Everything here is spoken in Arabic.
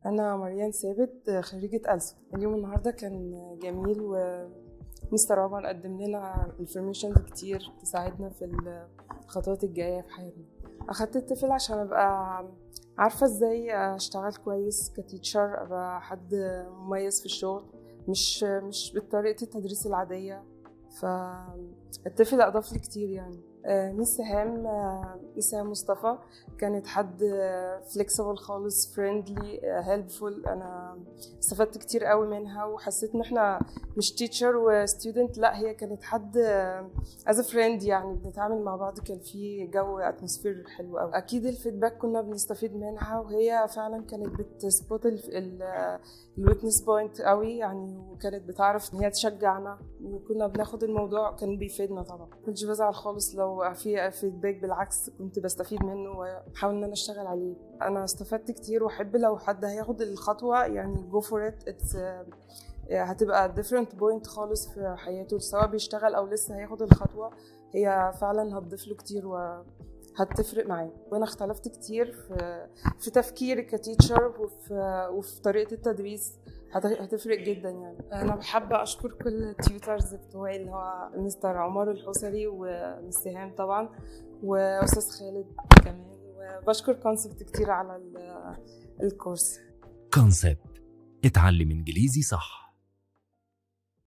أنا مريان ثابت، خريجة ألسن. اليوم النهاردة كان جميل، ومستر عمر قدم لنا انفورميشنز كتير تساعدنا في الخطوات الجاية في حياتنا. أخدت الطفل عشان أبقى عارفة إزاي أشتغل كويس كتيتشر، أبقى حد مميز في الشغل، مش بطريقة التدريس العادية. فالطفل أضاف لي كتير يعني. ميس سهام مصطفى كانت حد فليكسبل خالص، فريندلي، هيلبفول. انا استفدت كتير قوي منها، وحسيت ان احنا مش تيتشر وستودنت، لا هي كانت حد از فريند، يعني بنتعامل مع بعض، كان في جو اتموسفير حلو قوي. اكيد الفيدباك كنا بنستفيد منها، وهي فعلا كانت بتسبوت الويكنس بوينت قوي يعني، وكانت بتعرف ان هي تشجعنا، وكنا بناخد الموضوع كان بيفيدنا. طبعا كنتش بزعل خالص لو في فيدباك، بالعكس كنت بستفيد منه واحاول ان انا اشتغل عليه. انا استفدت كتير، واحب لو حد هياخد الخطوه يعني go for it. هتبقى different point خالص في حياته، سواء بيشتغل او لسه هياخد الخطوه. هي فعلا هتضيف له كتير وهتفرق معاه. وانا اختلفت كتير في تفكيري كتيتشر، وفي طريقه التدريس. هتفرق جدا يعني. انا بحب اشكر كل التيوترز بتوعي، اللي هو مستر عمر الحوسري ومس سهام طبعا، واستاذ خالد كمان. وبشكر كونسبت كتير على الكورس. كونسبت، اتعلم انجليزي صح.